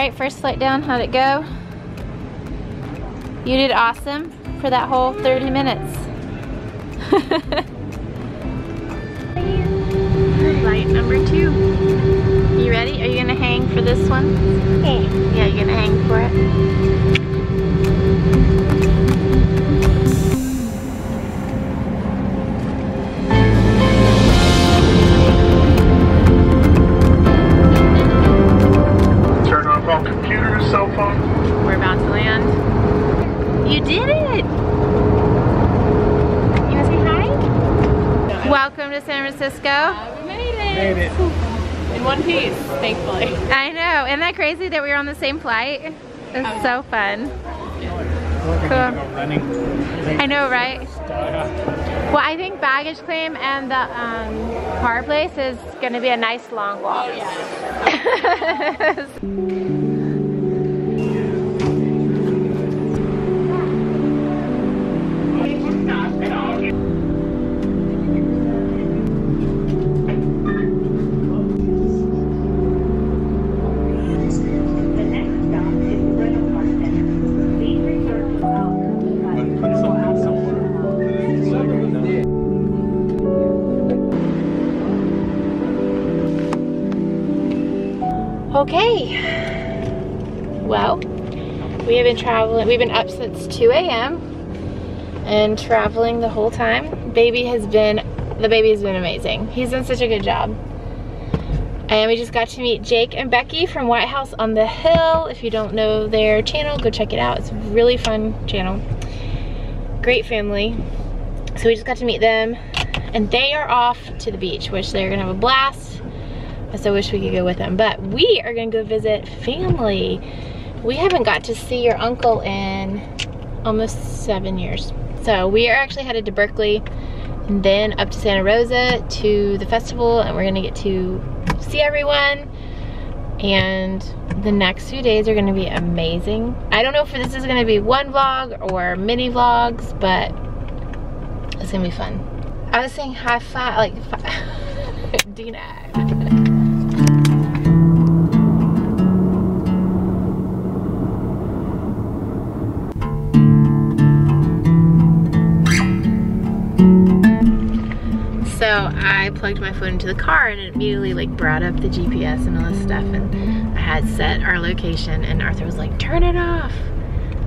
right, first flight down, how'd it go? You did awesome for that whole 30 minutes. Flight number 2. You ready? Are you gonna hang for this one? Yeah, you're gonna hang for it? Turn off all computers, cell phone. We're about to land. You did it! You wanna say hi? Welcome to San Francisco. We made it. In one piece, thankfully. I know. Isn't that crazy that we were on the same flight? It's so fun. Cool. I know, right? Well, I think baggage claim and the car place is going to be a nice long walk. Oh, yeah. Okay, well, we have been traveling, we've been up since 2 a.m. and traveling the whole time. The baby has been amazing. He's done such a good job. And we just got to meet Jake and Becky from White House on the Hill. If you don't know their channel, go check it out. It's a really fun channel. Great family. So we just got to meet them, and they are off to the beach, which they're gonna have a blast. I so wish we could go with them, but we are gonna go visit family. We haven't got to see your uncle in almost 7 years. So we are actually headed to Berkeley and then up to Santa Rosa to the festival, and we're gonna get to see everyone. And the next few days are gonna be amazing. I don't know if this is gonna be one vlog or mini vlogs, but it's gonna be fun. I was saying high five, like Dina. So I plugged my phone into the car and it immediately like brought up the GPS and all this stuff, and I had set our location, and Arthur was like, turn it off.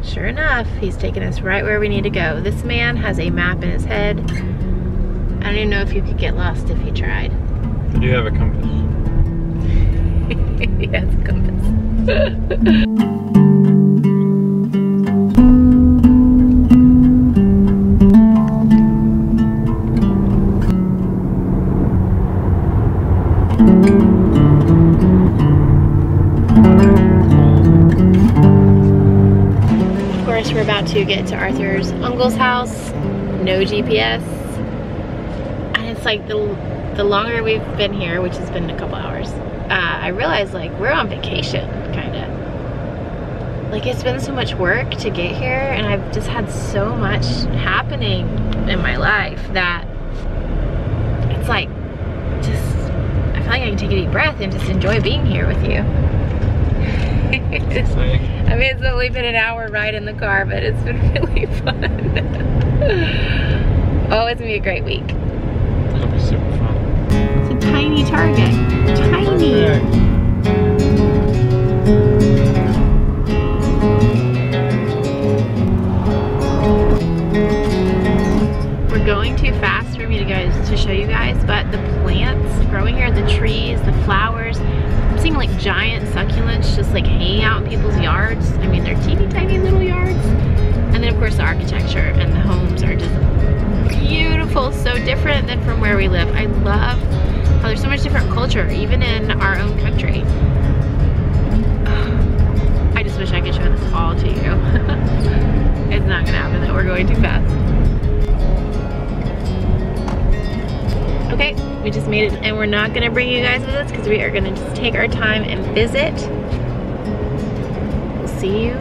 Sure enough, he's taking us right where we need to go. This man has a map in his head. I don't even know if you could get lost if you tried. Do you have a compass? He has a compass. Of course, we're about to get to Arthur's uncle's house. No GPS. And it's like the longer we've been here, which has been a couple hours, I realized like we're on vacation, kinda. Like it's been so much work to get here, and I've just had so much happening in my life that it's like, just, I feel like I can take a deep breath and just enjoy being here with you. I mean, it's only been an hour ride in the car, but it's been really fun. Oh, it's gonna be a great week. It'll be super fun. It's a tiny Target. Tiny. We're going too fast for me to show you guys, but the plants growing here, the trees, the flowers, I'm seeing like giant succulents just like hanging out in people's yards. I mean, they're teeny tiny little yards. And then of course the architecture and the homes are just beautiful, so different than from where we live. I love how there's so much different culture, even in our own country. I just wish I could show this all to you. It's not gonna happen though, we're going too fast. Okay, we just made it, and we're not gonna bring you guys with us because we are gonna just take our time and visit. We'll see you